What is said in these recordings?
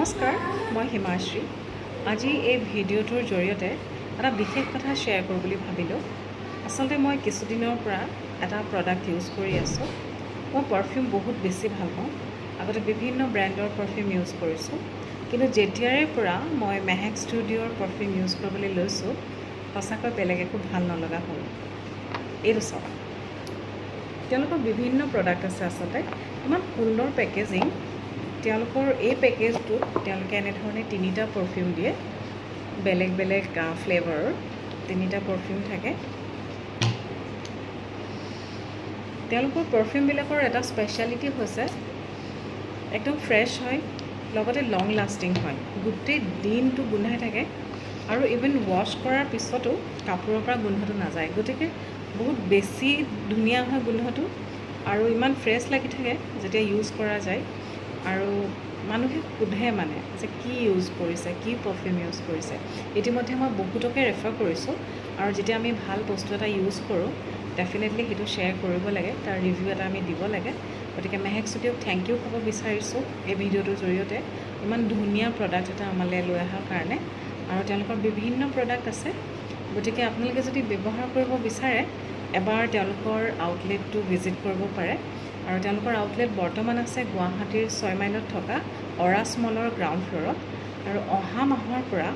নমস্কাৰ, মই হিমাশ্ৰী। আজি এই ভিডিঅ'টোৰ জৰিয়তে এটা বিশেষ কথা শ্বেয়াৰ কৰোঁ বুলি ভাবিলোঁ। আচলতে মই কিছুদিনৰ পৰা এটা প্ৰডাক্ট ইউজ কৰি আছোঁ। মই পাৰফিউম বহুত বেছি ভাল পাওঁ। আগতে বিভিন্ন ব্ৰেণ্ডৰ পাৰফিউম ইউজ কৰিছোঁ, কিন্তু যেতিয়াৰে পৰা মই মেহেক ষ্টুডিঅ'ৰ পাৰফিউম ইউজ কৰিবলৈ লৈছোঁ, সঁচাকৈ বেলেগ একো ভাল নলগা হ'ল। এইটো চাওক, তেওঁলোকৰ বিভিন্ন প্ৰডাক্ট আছে। আচলতে ইমান সুন্দৰ পেকেজিং। তেওঁলোকৰ এই পেকেজটোত তেওঁলোকে এনেধৰণে 3টা পাৰফিউম দিয়ে, বেলেগ বেলেগ ফ্লেভাৰৰ 3টা পাৰফিউম থাকে। তেওঁলোকৰ পাৰফিউমবিলাকৰ এটা স্পেচিয়েলিটি হৈছে একদম ফ্ৰেছ হয়, লগতে লং লাষ্টিং হয়, গোটেই দিনটো গোন্ধাই থাকে আৰু ইভেন ৱাছ কৰাৰ পিছতো কাপোৰৰ পৰা গোন্ধটো নাযায়। গতিকে বহুত বেছি ধুনীয়া হয় গোন্ধটো আৰু ইমান ফ্ৰেছ লাগি থাকে যেতিয়া ইউজ কৰা যায়। আৰু মানুহে সোধে যে কি ইউজ কৰিছে, কি পাৰফিউম ইউজ কৰিছে। ইতিমধ্যে মই বহুতকে ৰেফাৰ কৰিছোঁ, আৰু যেতিয়া আমি ভাল বস্তু এটা ইউজ কৰোঁ ডেফিনেটলি সেইটো শ্বেয়াৰ কৰিব লাগে, তাৰ ৰিভিউ এটা আমি দিব লাগে। গতিকে মেহেক ষ্টুডিঅ'ক থেংক ইউ ক'ব বিচাৰিছোঁ এই ভিডিঅ'টোৰ জৰিয়তে, ইমান ধুনীয়া প্ৰডাক্ট এটা আমালৈ লৈ অহাৰ কাৰণে। আৰু তেওঁলোকৰ বিভিন্ন প্ৰডাক্ট আছে, গতিকে আপোনালোকে যদি ব্যৱহাৰ কৰিব বিচাৰে এবাৰ তেওঁলোকৰ আউটলেটটো ভিজিট কৰিব পাৰে। আৰু তেওঁলোকৰ আউটলেট বৰ্তমান আছে গুৱাহাটীৰ 6 মাইলত থকা অৰাছ মলৰ গ্ৰাউণ্ড ফ্ল'ৰত, আৰু অহা মাহৰ পৰা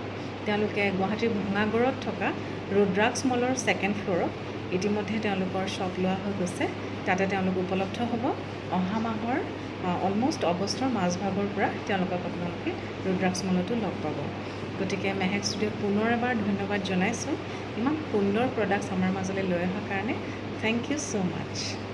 তেওঁলোকে গুৱাহাটীৰ ভঙাগড়ত থকা ৰুদ্ৰাক্স মলৰ 2nd ফ্ল'ৰত ইতিমধ্যে তেওঁলোকৰ শ্বপ লোৱা হৈ গৈছে। তাতে তেওঁলোক উপলব্ধ হ'ব। অহা মাহৰ অলম'ষ্ট আগষ্টৰ মাজভাগৰ পৰা তেওঁলোকক আপোনালোকে ৰুদ্ৰাক্স মলতো লগ পাব। গতিকে মেহেক ষ্টুডিঅ'ক পুনৰ এবাৰ ধন্যবাদ জনাইছোঁ ইমান সুন্দৰ প্ৰডাক্টছ আমাৰ মাজলৈ লৈ অহাৰ কাৰণে। Thank you so' much.